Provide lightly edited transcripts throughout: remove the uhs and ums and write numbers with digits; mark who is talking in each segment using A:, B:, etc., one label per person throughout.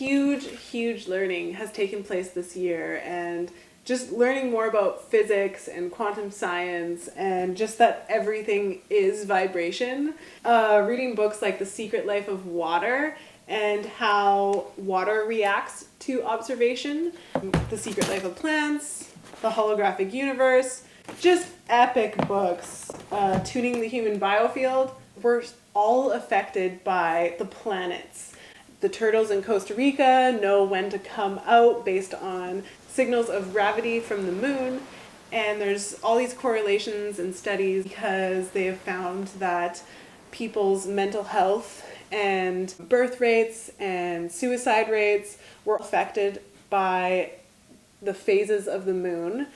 A: huge learning has taken place this year, and just learning more about physics and quantum science and just that everything is vibration. Reading books like The Secret Life of Water and how water reacts to observation, The Secret Life of Plants, The Holographic Universe, just epic books. Tuning the Human Biofield. We're all affected by the planets. The turtles in Costa Rica know when to come out based on signals of gravity from the moon, and there's all these correlations and studies because they have found that people's mental health and birth rates and suicide rates were affected by the phases of the moon.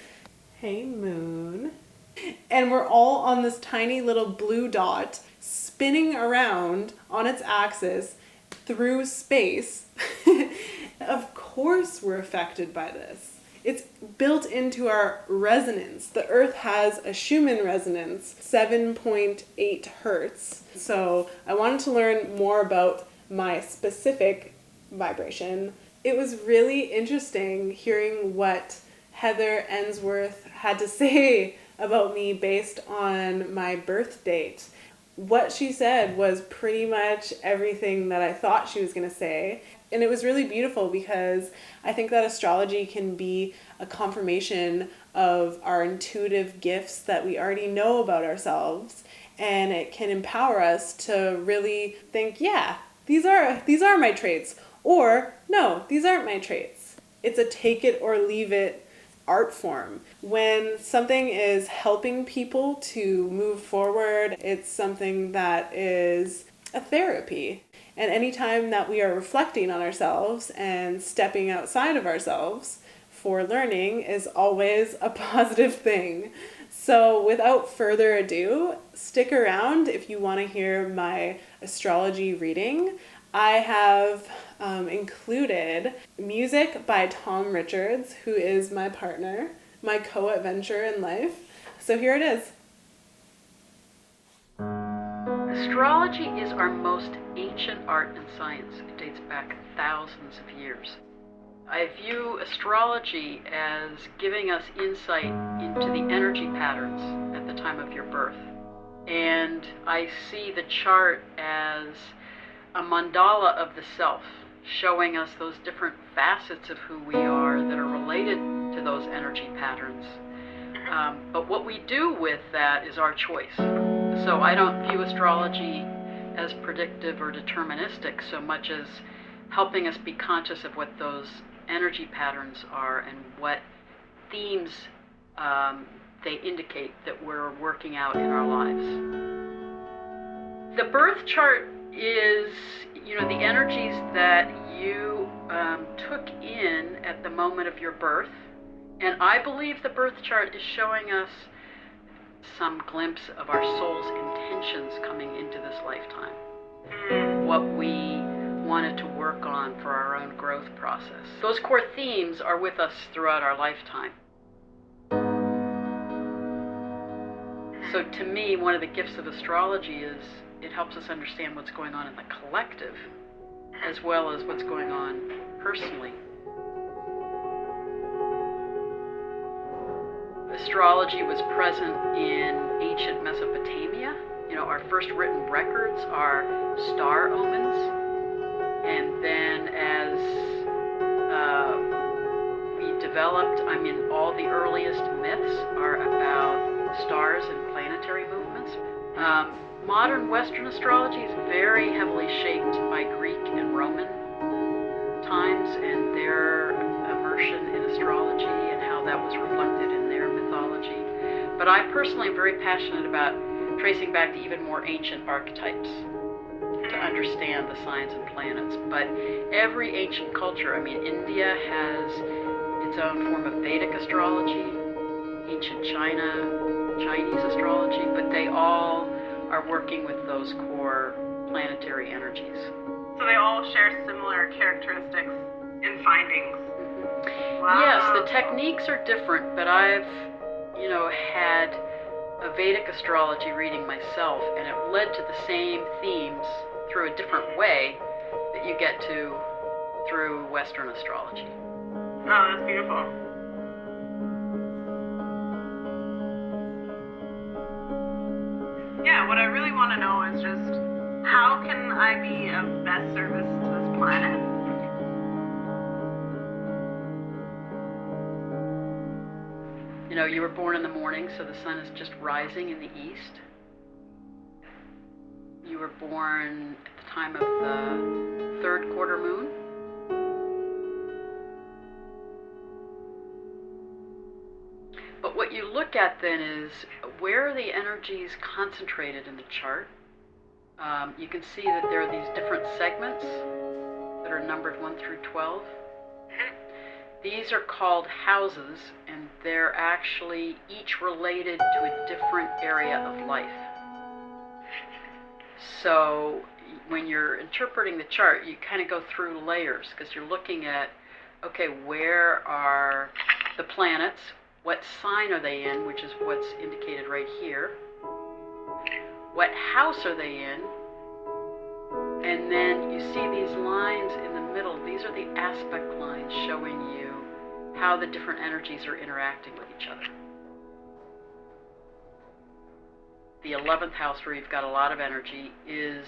A: Hey, moon. And we're all on this tiny little blue dot spinning around on its axis through space. Of course we're affected by this. It's built into our resonance. The Earth has a Schumann resonance, 7.8 hertz. So I wanted to learn more about my specific vibration. It was really interesting hearing what Heather Ensworth had to say about me based on my birth date. What she said was pretty much everything that I thought she was going to say. And it was really beautiful because I think that astrology can be a confirmation of our intuitive gifts that we already know about ourselves. And it can empower us to really think, yeah, these are my traits. Or, no, these aren't my traits. It's a take it or leave it art form. When something is helping people to move forward, it's something that is a therapy. And anytime that we are reflecting on ourselves and stepping outside of ourselves for learning is always a positive thing. So without further ado, stick around if you want to hear my astrology reading. I have included music by Tom Richards, who is my partner, my co-adventure in life. So here it is.
B: Astrology is our most ancient art and science. It dates back thousands of years. I view astrology as giving us insight into the energy patterns at the time of your birth. And I see the chart as a mandala of the self, showing us those different facets of who we are that are related to those energy patterns. But what we do with that is our choice. So I don't view astrology as predictive or deterministic so much as helping us be conscious of what those energy patterns are and what themes they indicate that we're working out in our lives. The birth chart is, the energies that you took in at the moment of your birth. And I believe the birth chart is showing us some glimpse of our soul's intentions coming into this lifetime. What we wanted to work on for our own growth process. Those core themes are with us throughout our lifetime. So to me, one of the gifts of astrology is it helps us understand what's going on in the collective as well as what's going on personally. Astrology was present in ancient Mesopotamia. Our first written records are star omens. And then as we developed, all the earliest myths are about stars and planetary movements. Modern Western astrology is very heavily shaped by Greek and Roman times and their immersion in astrology and how that was reflected in their mythology. But I personally am very passionate about tracing back to even more ancient archetypes to understand the signs and planets. But every ancient culture, India has its own form of Vedic astrology, ancient China, Chinese astrology, but they all are working with those core planetary energies.
C: So they all share similar characteristics and findings. Wow.
B: Yes, the techniques are different, but I've, had a Vedic astrology reading myself, and it led to the same themes through a different way that you get to through through Western astrology.
C: Oh, that's beautiful. Yeah, what I really want to know is just how can I be of best service to this planet?
B: You know, you were born in the morning, so the sun is just rising in the east. You were born at the time of the third quarter moon. But what you look at then is where are the energies concentrated in the chart. You can see that there are these different segments that are numbered 1 through 12. These are called houses, and they're actually each related to a different area of life. So when you're interpreting the chart, you kind of go through layers because you're looking at, okay, where are the planets? What sign are they in, which is what's indicated right here? What house are they in? And then you see these lines in the middle. These are the aspect lines showing you how the different energies are interacting with each other. The 11th house, where you've got a lot of energy, is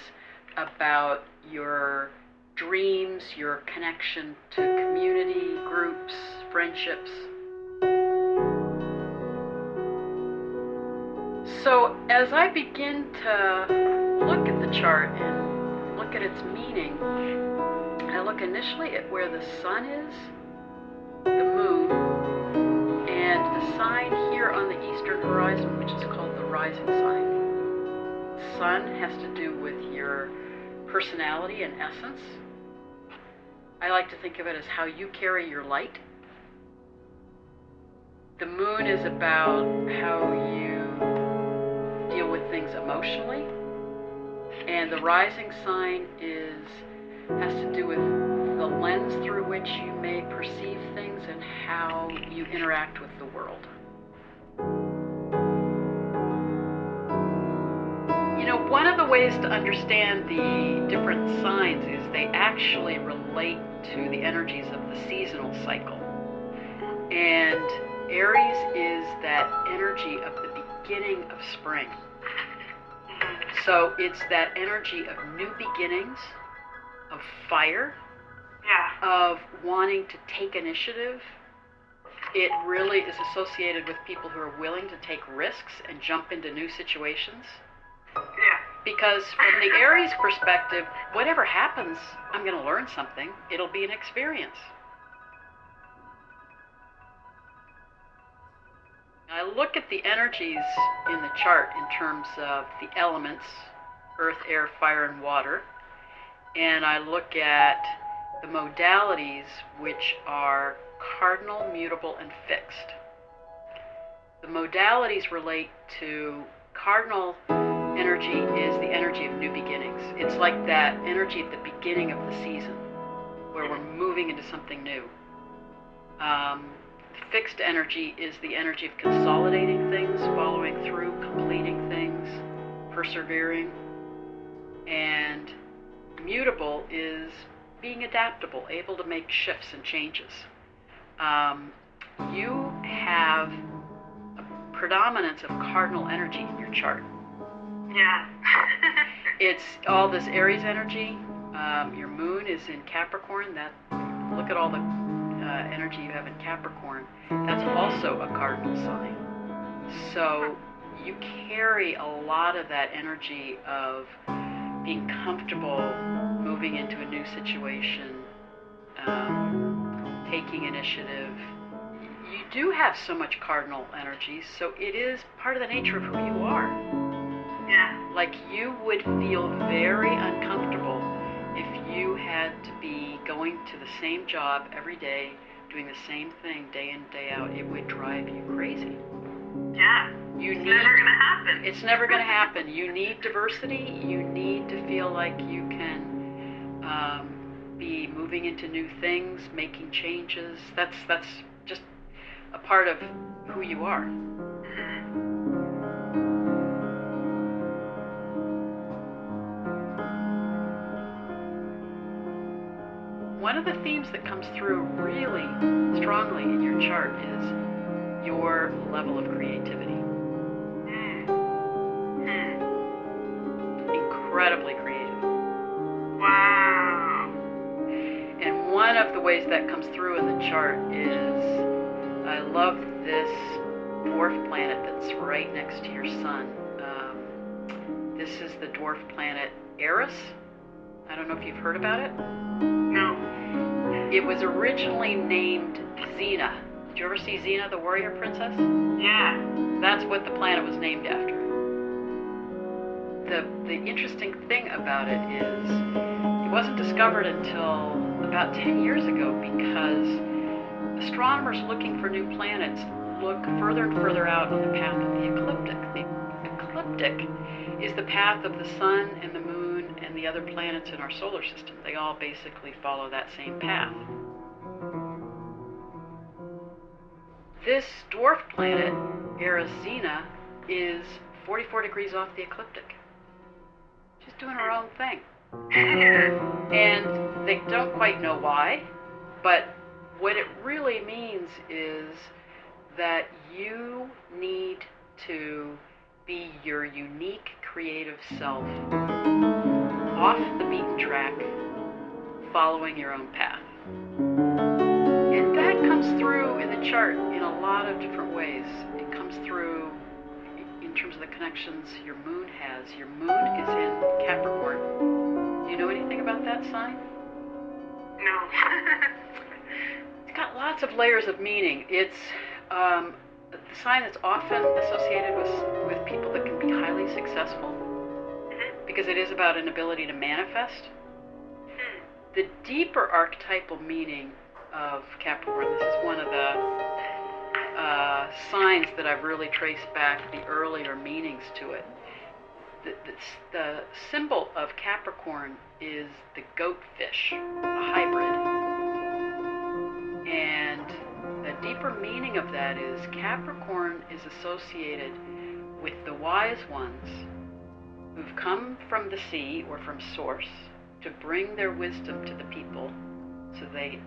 B: about your dreams, your connection to community, groups, friendships. So as I begin to look at the chart and look at its meaning, I look initially at where the sun is, the moon, and the sign here on the eastern horizon, which is called the rising sign. The sun has to do with your personality and essence. I like to think of it as how you carry your light. The moon is about how you deal with things emotionally, and the rising sign has to do with the lens through which you may perceive things and how you interact with the world. You know, one of the ways to understand the different signs is they actually relate to the energies of the seasonal cycle. And Aries is that energy of the beginning of spring. So it's that energy of new beginnings, of fire, of wanting to take initiative. It really is associated with people who are willing to take risks and jump into new situations. Because from the Aries perspective, whatever happens, I'm going to learn something. It'll be an experience. I look at the energies in the chart in terms of the elements, earth, air, fire, and water. And I look at the modalities, which are cardinal, mutable, and fixed. The modalities relate to cardinal energy is the energy of new beginnings. It's like that energy at the beginning of the season where we're moving into something new. Fixed energy is the energy of consolidating things, following through, completing things, persevering. And mutable is being adaptable, able to make shifts and changes. You have a predominance of cardinal energy in your chart.
C: Yeah.
B: It's all this Aries energy. Your moon is in Capricorn. Look at all the energy you have in Capricorn. That's also a cardinal sign. So you carry a lot of that energy of being comfortable moving into a new situation, taking initiative. You do have so much cardinal energy, so it is part of the nature of who you are.
C: Yeah.
B: Like you would feel very uncomfortable if you had to be going to the same job every day, doing the same thing day in, day out. It would drive you crazy.
C: Yeah. It's never going to happen.
B: It's never going to happen. You need diversity. You need to feel like you can be moving into new things, making changes. That's just a part of who you are. One of the themes that comes through really strongly in your chart is your level of creativity. Incredibly creative.
C: Wow.
B: And one of the ways that comes through in the chart is, I love this dwarf planet that's right next to your sun. This is the dwarf planet Eris. I don't know if you've heard about it.
C: No.
B: It was originally named Xena. Did you ever see Xena, the warrior princess?
C: Yeah.
B: That's what the planet was named after. The interesting thing about it is it wasn't discovered until about 10 years ago, because astronomers looking for new planets look further and further out on the path of the ecliptic. The ecliptic is the path of the sun and the moon and the other planets in our solar system. They all basically follow that same path. This dwarf planet, Eris Xena, is 44 degrees off the ecliptic. She's doing her own thing. And they don't quite know why, but what it really means is that you need to be your unique creative self, off the beaten track, following your own path. And that comes through in the chart in a lot of different ways. It comes through in terms of the connections your moon has. Your moon is in Capricorn. Do you know anything about that sign?
C: No.
B: It's got lots of layers of meaning. It's the sign that's often associated with people that can be highly successful, because it is about an ability to manifest. The deeper archetypal meaning of Capricorn, this is one of the signs that I've really traced back the earlier meanings to it. The symbol of Capricorn is the goatfish, a hybrid. And the deeper meaning of that is Capricorn is associated with the wise ones who've come from the sea or from source to bring their wisdom to the people, so they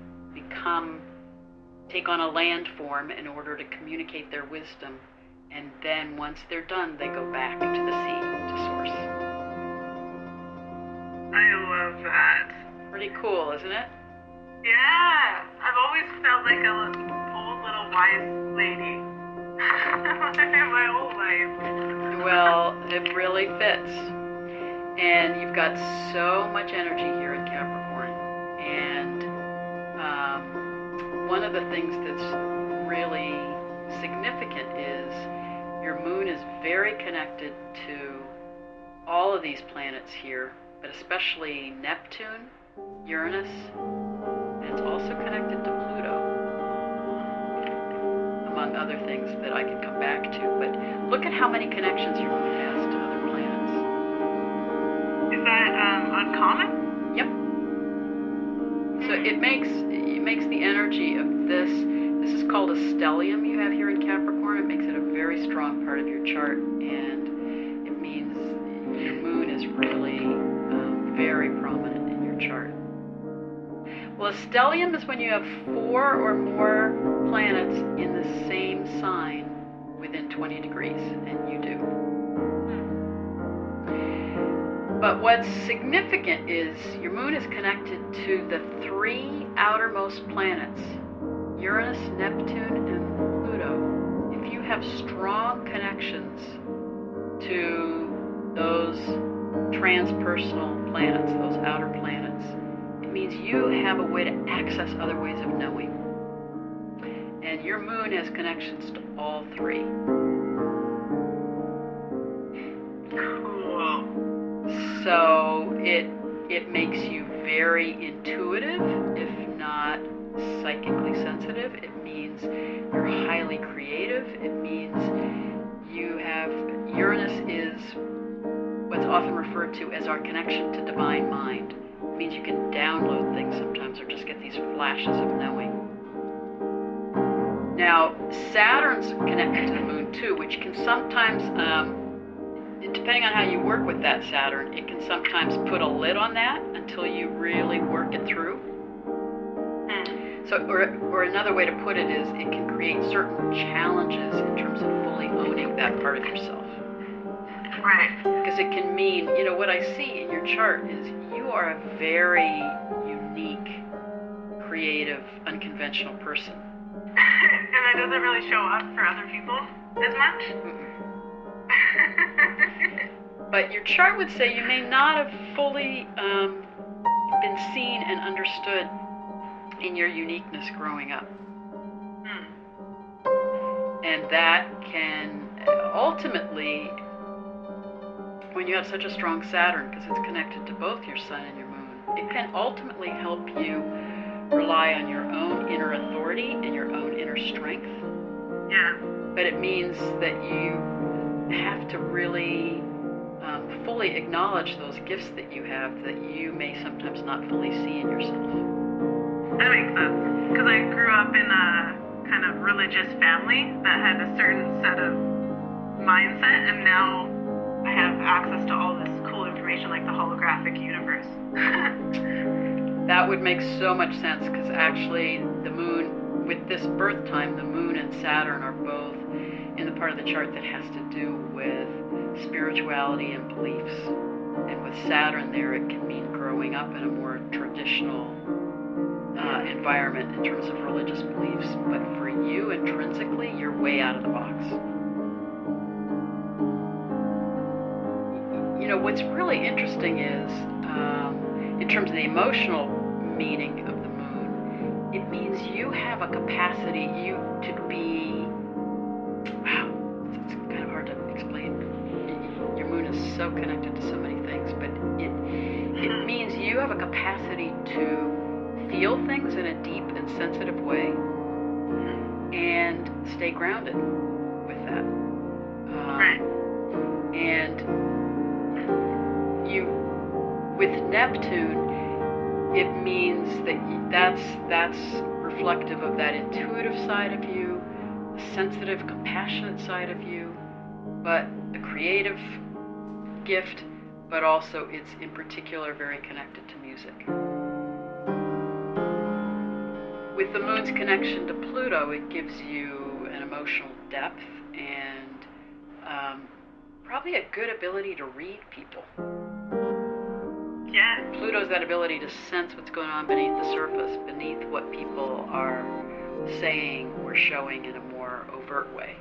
B: take on a land form in order to communicate their wisdom, and then once they're done, they go back to the sea, to source.
C: I love that.
B: Pretty cool, isn't it?
C: Yeah. I've always felt like a old little wise lady. My whole life.
B: Well, it really fits. And you've got so much energy here in Capricorn. And one of the things that's really significant is your moon is very connected to all of these planets here, but especially Neptune, Uranus, and it's also connected to Pluto, among other things that I can come back to. But look at how many connections your moon has to other planets.
C: Is that uncommon?
B: Yep. So it makes the energy of this is called a stellium you have here in Capricorn. It makes it a very strong part of your chart, and it means your moon is really very prominent in your chart. Well, a stellium is when you have 4 or more planets in the same sign within 20 degrees, and you do. But what's significant is your moon is connected to the 3 outermost planets, Uranus, Neptune, and Pluto. If you have strong connections to those transpersonal planets, those outer planets, it means you have a way to access other ways of knowing. And your moon has connections to all 3.
C: Cool.
B: So it makes you very intuitive, if not psychically sensitive. It means you're highly creative. It means you have, Uranus is what's often referred to as our connection to divine mind. It means you can download things sometimes, or just get these flashes of knowing. Now, Saturn's connected to the moon too, which can sometimes, depending on how you work with that Saturn, it can sometimes put a lid on that until you really work it through. So, or another way to put it is, it can create certain challenges in terms of fully owning that part of yourself.
C: Right.
B: Because it can mean, what I see in your chart is you are a very unique, creative, unconventional person.
C: And that doesn't really show up for other people as much?
B: But your chart would say you may not have fully been seen and understood in your uniqueness growing up. And that can ultimately, when you have such a strong Saturn, because it's connected to both your sun and your moon, it can ultimately help you rely on your own inner authority and your own inner strength.
C: Yeah.
B: But it means that you have to really fully acknowledge those gifts that you have that you may sometimes not fully see in yourself.
C: That makes sense. Because I grew up in a kind of religious family that had a certain set of mindset, and now I have access to all this cool information like the holographic universe.
B: That would make so much sense, because actually the moon, with this birth time, the moon and Saturn are both in the part of the chart that has to do with spirituality and beliefs. And with Saturn there, it can mean growing up in a more traditional environment in terms of religious beliefs. But for you, intrinsically, you're way out of the box. What's really interesting is, in terms of the emotional meaning of the moon, it means you have a capacity to be, wow, it's kind of hard to explain. Your moon is so connected to so many things, but it means you have a capacity to feel things in a deep and sensitive way and stay grounded with that.
C: Right.
B: And with Neptune, it means that that's reflective of that intuitive side of you, a sensitive, compassionate side of you, but a creative gift, but also it's in particular very connected to music. With the moon's connection to Pluto, it gives you an emotional depth and probably a good ability to read people.
C: Yeah.
B: Pluto's that ability to sense what's going on beneath the surface, beneath what people are saying or showing in a more overt way.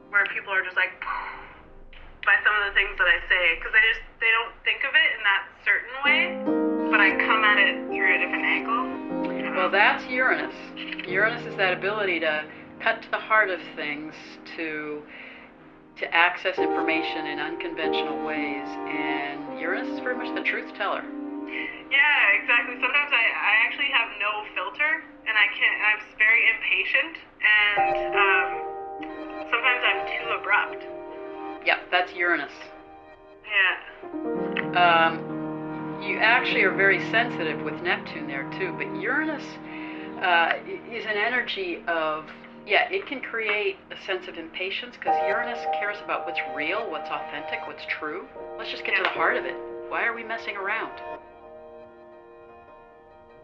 C: Where people are just like, by some of the things that I say, because they don't think of it in that certain way, but I come at it through a different angle.
B: Well, that's Uranus. Uranus is that ability to cut to the heart of things, to access information in unconventional ways, and Uranus is very much the truth teller.
C: Yeah, exactly. Sometimes I actually have no filter, and I'm very impatient, and sometimes I'm too abrupt.
B: Yep, that's Uranus.
C: Yeah.
B: You actually are very sensitive with Neptune there too, but Uranus is an energy of, it can create a sense of impatience, because Uranus cares about what's real, what's authentic, what's true. Let's just get to the heart of it. Why are we messing around?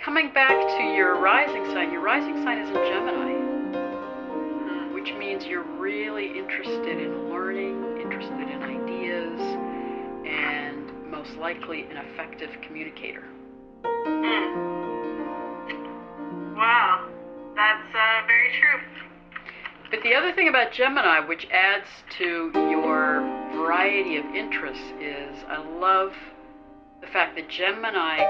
B: Coming back to your rising sign is in Gemini, which means you're really interested in learning, interested in ideas, and most likely an effective communicator.
C: Wow, that's very true.
B: But the other thing about Gemini, which adds to your variety of interests, is I love the fact that Gemini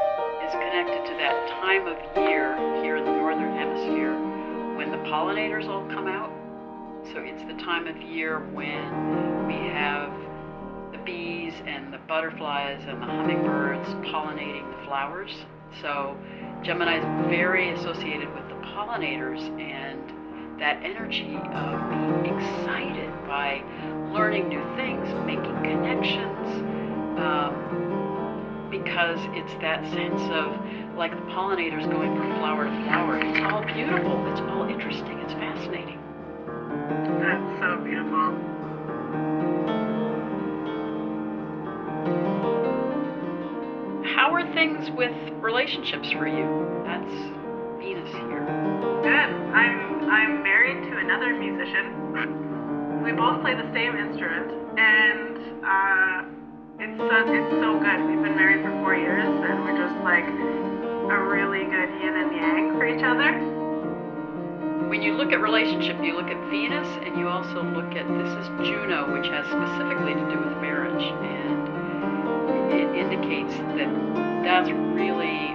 B: is connected to that time of year here in the Northern Hemisphere when the pollinators all come out. So it's the time of year when we have the bees and the butterflies and the hummingbirds pollinating the flowers. So Gemini is very associated with the pollinators and that energy of being excited by learning new things, making connections, because it's that sense of like the pollinators going from flower to flower. It's all beautiful, it's all interesting, it's fascinating.
C: That's so beautiful.
B: How are things with relationships for you? That's
C: and we both play the same instrument, and it's so good. We've been married for 4 years, and we're just like a really good yin and yang for each other.
B: When you look at relationship, you look at Venus, and you also look at, this is Juno, which has specifically to do with marriage, and it indicates that that's really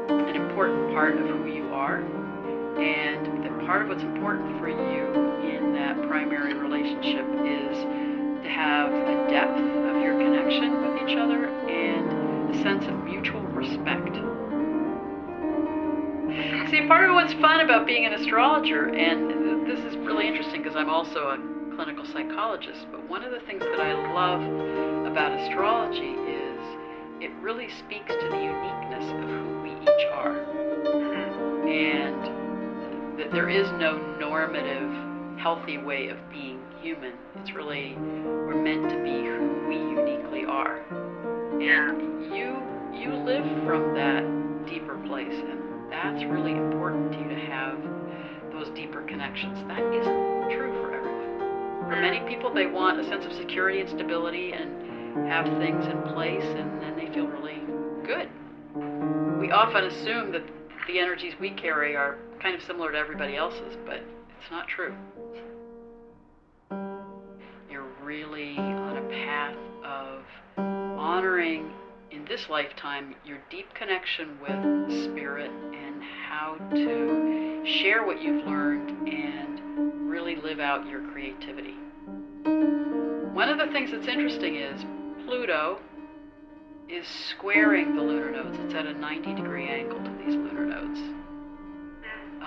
B: an important part of who you are, and that part of what's important for you in that primary relationship is to have a depth of your connection with each other and a sense of mutual respect. See, part of what's fun about being an astrologer, and this is really interesting because I'm also a clinical psychologist, but one of the things that I love about astrology is it really speaks to the uniqueness of who we each are. And that there is no normative, healthy way of being human. It's really, we're meant to be who we uniquely are. And you live from that deeper place, and that's really important to you to have those deeper connections. That isn't true for everyone. For many people, they want a sense of security and stability and have things in place, and then they feel really good. We often assume that the energies we carry are kind of similar to everybody else's, but it's not true. You're really on a path of honoring in this lifetime your deep connection with spirit and how to share what you've learned and really live out your creativity. One of the things that's interesting is Pluto is squaring the lunar nodes. It's at a 90-degree angle to these lunar nodes,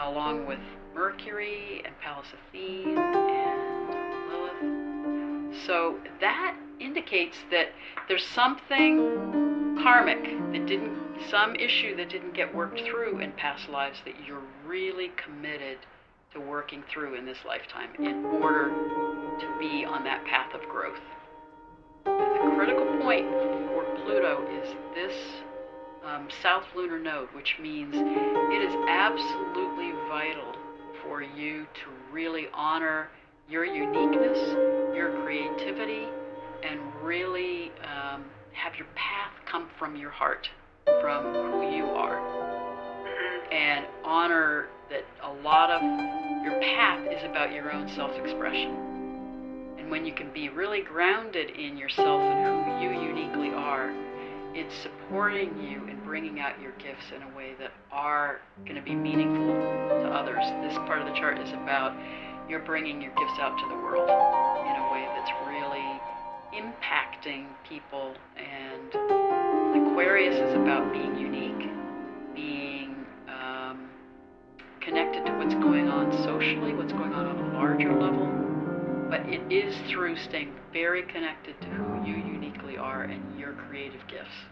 B: along with Mercury and Pallas Athene and Lilith. So that indicates that there's something karmic that some issue that didn't get worked through in past lives that you're really committed to working through in this lifetime in order to be on that path of growth. The critical point for Pluto is this south lunar node, which means it is absolutely vital for you to really honor your uniqueness, your creativity, and really have your path come from your heart, from who you are, and honor that a lot of your path is about your own self-expression. And when you can be really grounded in yourself and who you uniquely are, it's supporting you in bringing out your gifts in a way that are going to be meaningful to others. This part of the chart is about you're bringing your gifts out to the world in a way that's really impacting people. And Aquarius is about being unique, being connected to what's going on socially, what's going on a larger level. But it is through staying very connected to who you uniquely are and your creative gifts.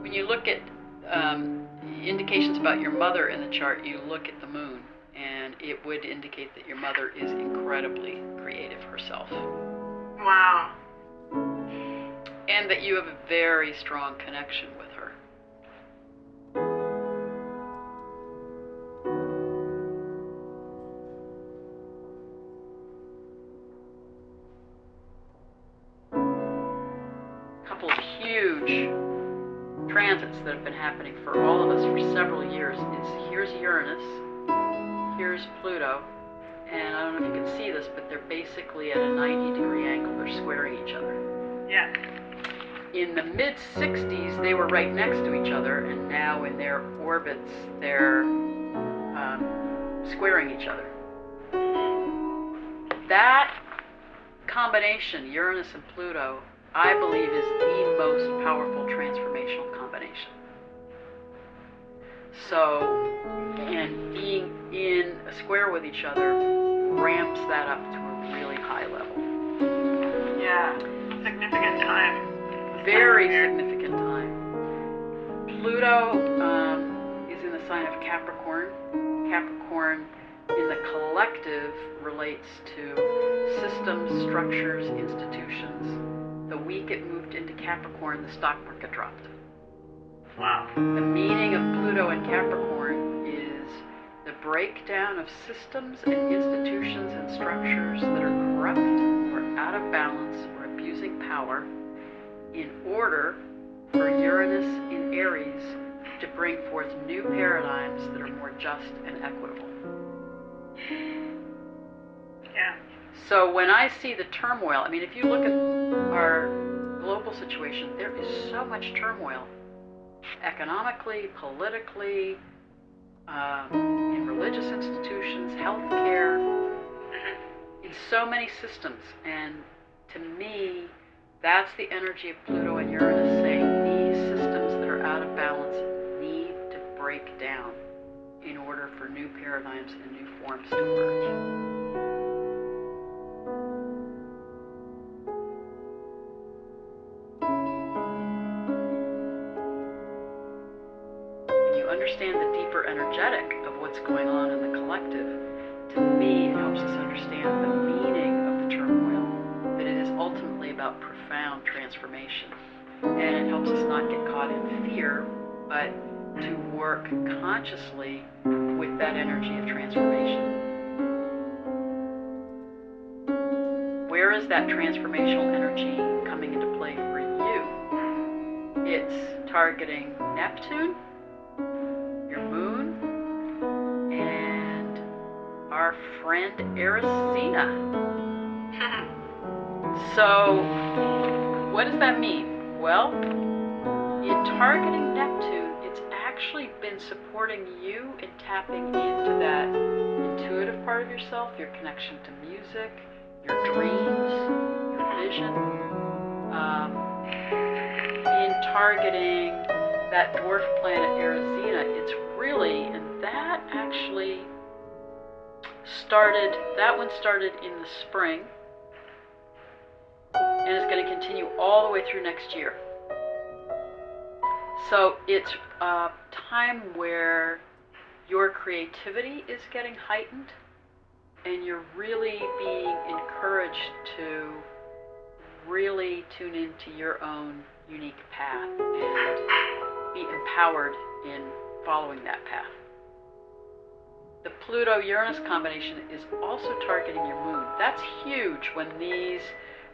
B: When you look at indications about your mother in the chart, you look at the moon, and it would indicate that your mother is incredibly creative herself.
C: Wow.
B: And that you have a very strong connection with her. Transits that have been happening for all of us for several years is here's Uranus, here's Pluto, and I don't know if you can see this, but they're basically at a 90-degree angle. They're squaring each other.
C: Yeah.
B: In the mid-60s, they were right next to each other, and now in their orbits, they're squaring each other. That combination, Uranus and Pluto, I believe is the most powerful transformational combination. So, and being in a square with each other ramps that up to a really high level.
C: Yeah, significant time.
B: Very significant time. Pluto is in the sign of Capricorn. Capricorn in the collective relates to systems, structures, institutions. The week it moved into Capricorn, the stock market dropped.
C: Wow.
B: The meaning of Pluto in Capricorn is the breakdown of systems and institutions and structures that are corrupt or out of balance or abusing power in order for Uranus in Aries to bring forth new paradigms that are more just and equitable.
C: Yeah.
B: So when I see the turmoil, I mean, if you look at our global situation, there is so much turmoil, economically, politically, in religious institutions, healthcare, in so many systems. And to me, that's the energy of Pluto and Uranus saying these systems that are out of balance need to break down in order for new paradigms and new forms to emerge. Understand the deeper energetic of what's going on in the collective, to me it helps us understand the meaning of the turmoil, that it is ultimately about profound transformation. And it helps us not get caught in fear, but to work consciously with that energy of transformation. Where is that transformational energy coming into play for you? It's targeting Neptune, your moon, and our friend Erisina. So, what does that mean? Well, in targeting Neptune, it's actually been supporting you in tapping into that intuitive part of yourself, your connection to music, your dreams, your vision. In targeting that dwarf planet Erisina, it's really, and that actually started in the spring and is going to continue all the way through next year. So it's a time where your creativity is getting heightened and you're really being encouraged to really tune into your own unique path and be empowered in following that path. The Pluto-Uranus combination is also targeting your moon. That's huge when these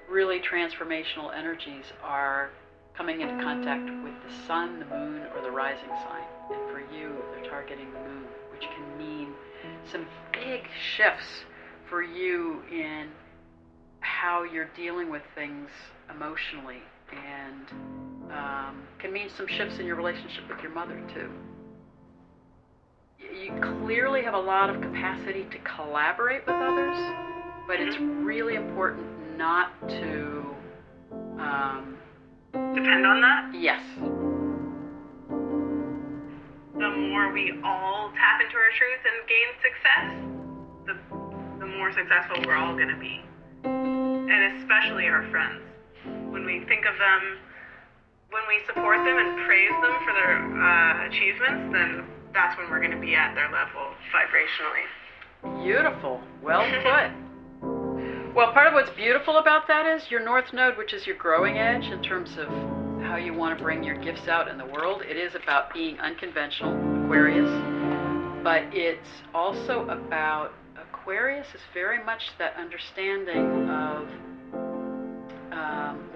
B: really transformational energies are coming into contact with the sun, the moon, or the rising sign. And for you, they're targeting the moon, which can mean some big shifts for you in how you're dealing with things emotionally, and can mean some shifts in your relationship with your mother too. You clearly have a lot of capacity to collaborate with others, but it's really important not to
C: depend on that.
B: Yes.
C: The more we all tap into our truth and gain success, the more successful we're all going to be. And especially our friends. When we think of them, when we support them and praise them for their achievements, then that's when we're going to be at their level vibrationally.
B: Beautiful. Well put. Well, part of what's beautiful about that is your North Node, which is your growing edge in terms of how you want to bring your gifts out in the world. It is about being unconventional, Aquarius, but it's also about, Aquarius is very much that understanding of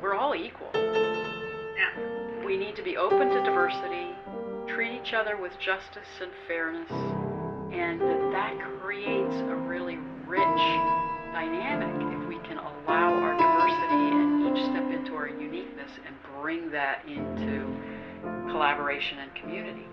B: we're all equal.
C: Yeah.
B: We need to be open to diversity, treat each other with justice and fairness, and that creates a really rich dynamic if we can allow our diversity and each step into our uniqueness and bring that into collaboration and community.